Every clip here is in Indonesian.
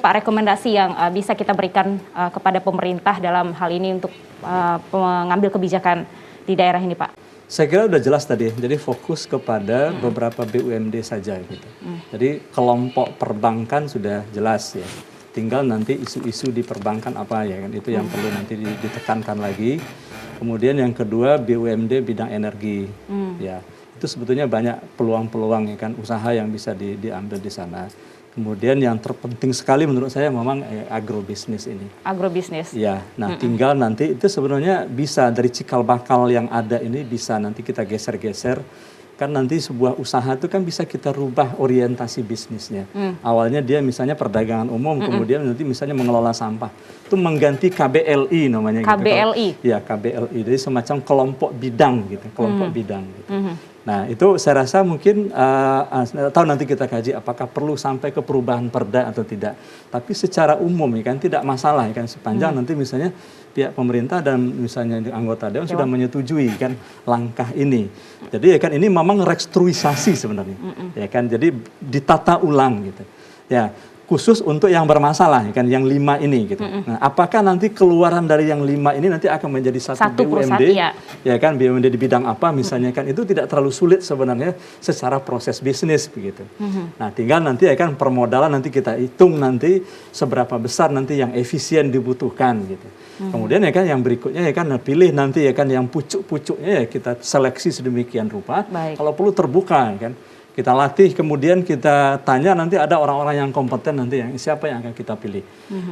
Pak, rekomendasi yang bisa kita berikan kepada pemerintah dalam hal ini untuk mengambil kebijakan di daerah ini, Pak? Saya kira udah jelas tadi, jadi fokus kepada beberapa BUMD saja gitu. Jadi kelompok perbankan sudah jelas ya. Tinggal nanti isu-isu di perbankan apa ya kan, itu yang perlu nanti ditekankan lagi. Kemudian yang kedua BUMD bidang energi, ya itu sebetulnya banyak peluang-peluang ya kan, usaha yang bisa diambil di sana. Kemudian yang terpenting sekali menurut saya memang agrobisnis ini. Agrobisnis. Ya, nah tinggal nanti itu sebenarnya bisa dari cikal bakal yang ada ini bisa nanti kita geser-geser. Kan nanti sebuah usaha itu kan bisa kita rubah orientasi bisnisnya. Awalnya dia misalnya perdagangan umum, kemudian nanti misalnya mengelola sampah. Itu mengganti KBLI namanya. KBLI? Gitu. Ya, KBLI. Jadi semacam kelompok bidang gitu, kelompok bidang gitu. Nah itu saya rasa mungkin tahu nanti kita kaji apakah perlu sampai ke perubahan perda atau tidak. Tapi secara umum ya kan tidak masalah ya kan sepanjang nanti misalnya pihak pemerintah dan misalnya anggota dewan sudah menyetujui kan langkah ini. Jadi ya kan ini memang restrukturisasi sebenarnya. Ya kan jadi ditata ulang gitu. Ya khusus untuk yang bermasalah ya kan yang 5 ini gitu. Nah, apakah nanti keluaran dari yang 5 ini nanti akan menjadi satu BUMD ya kan BUMD di bidang apa misalnya kan itu tidak terlalu sulit sebenarnya secara proses bisnis begitu. Nah, tinggal nanti ya kan permodalan nanti kita hitung nanti seberapa besar nanti yang efisien dibutuhkan gitu. Kemudian ya kan yang berikutnya ya kan pilih nanti ya kan yang pucuk-pucuknya ya kita seleksi sedemikian rupa. Kalau perlu terbuka ya kan. Kita latih, kemudian kita tanya nanti ada orang-orang yang kompeten nanti yang siapa yang akan kita pilih.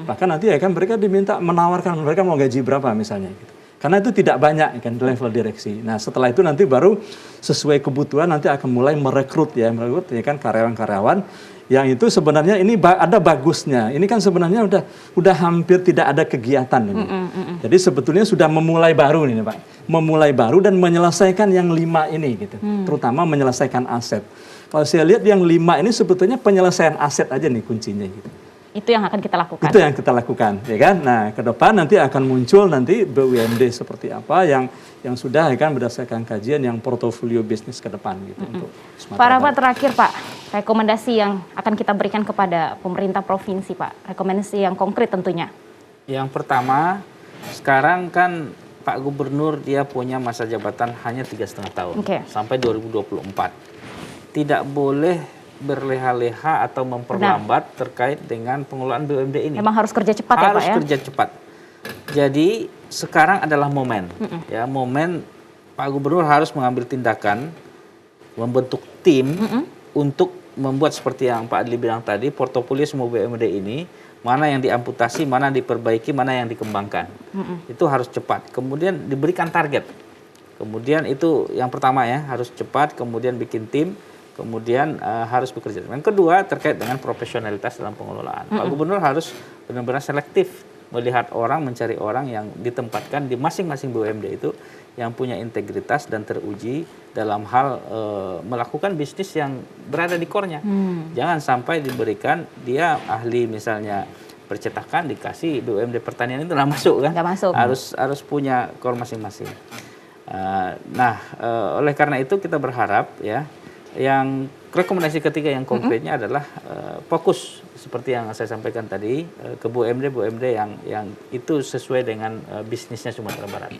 Bahkan nanti ya kan mereka diminta menawarkan mereka mau gaji berapa misalnya. Gitu. Karena itu tidak banyak kan level direksi. Nah setelah itu nanti baru sesuai kebutuhan nanti akan mulai merekrut ya kan karyawan-karyawan yang itu sebenarnya ini ada bagusnya. Ini kan sebenarnya udah hampir tidak ada kegiatan ini. Jadi sebetulnya sudah memulai baru nih Pak. Memulai baru dan menyelesaikan yang 5 ini gitu. Terutama menyelesaikan aset. Kalau saya lihat yang 5 ini sebetulnya penyelesaian aset aja nih kuncinya gitu. Itu yang akan kita lakukan. Itu yang kita lakukan, ya kan? Nah, ke depan nanti akan muncul nanti BUMD seperti apa yang sudah ya kan berdasarkan kajian yang portofolio bisnis ke depan gitu untuk Pak Rahmat terakhir Pak, rekomendasi yang akan kita berikan kepada pemerintah provinsi Pak, rekomendasi yang konkret tentunya. Yang pertama, sekarang kan Pak Gubernur dia punya masa jabatan hanya 3,5 tahun sampai 2024. Tidak boleh berleha-leha atau memperlambat terkait dengan pengelolaan BUMD ini. Memang harus kerja cepat ya Pak ya? Harus kerja cepat. Jadi sekarang adalah momen. Ya, momen Pak Gubernur harus mengambil tindakan, membentuk tim untuk membuat seperti yang Pak Adli bilang tadi, portofolio semua BUMD ini, mana yang diamputasi, mana diperbaiki, mana yang dikembangkan. Itu harus cepat. Kemudian diberikan target. Kemudian itu yang pertama ya, harus cepat, kemudian bikin tim. Kemudian harus bekerja. Yang kedua terkait dengan profesionalitas dalam pengelolaan. Pak Gubernur harus benar-benar selektif melihat orang, mencari orang yang ditempatkan di masing-masing BUMD itu yang punya integritas dan teruji dalam hal melakukan bisnis yang berada di core-nya. Jangan sampai diberikan dia ahli misalnya percetakan dikasih BUMD pertanian itu nggak masuk kan? Nggak masuk. Harus punya core masing-masing. Oleh karena itu kita berharap ya. Yang rekomendasi ketiga yang konkretnya adalah fokus seperti yang saya sampaikan tadi ke BUMD yang itu sesuai dengan bisnisnya Sumatera Barat.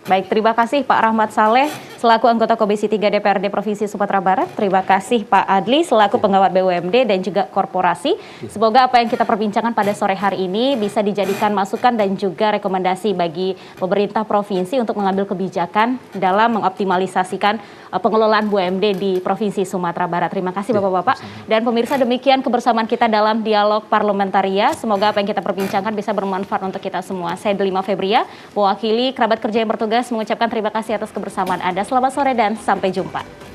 Baik, terima kasih Pak Rahmat Saleh selaku anggota Komisi 3 DPRD Provinsi Sumatera Barat. Terima kasih Pak Adli selaku pengawat BUMD dan juga korporasi. Semoga apa yang kita perbincangkan pada sore hari ini bisa dijadikan masukan dan juga rekomendasi bagi pemerintah provinsi untuk mengambil kebijakan dalam mengoptimalisasikan pengelolaan BUMD di Provinsi Sumatera Barat. Terima kasih Bapak-Bapak. Dan pemirsa, demikian kebersamaan kita dalam Dialog Parlementaria. Semoga apa yang kita perbincangkan bisa bermanfaat untuk kita semua. Saya Delima Febria, mewakili kerabat kerja yang bertugas mengucapkan terima kasih atas kebersamaan Anda. Selamat sore dan sampai jumpa.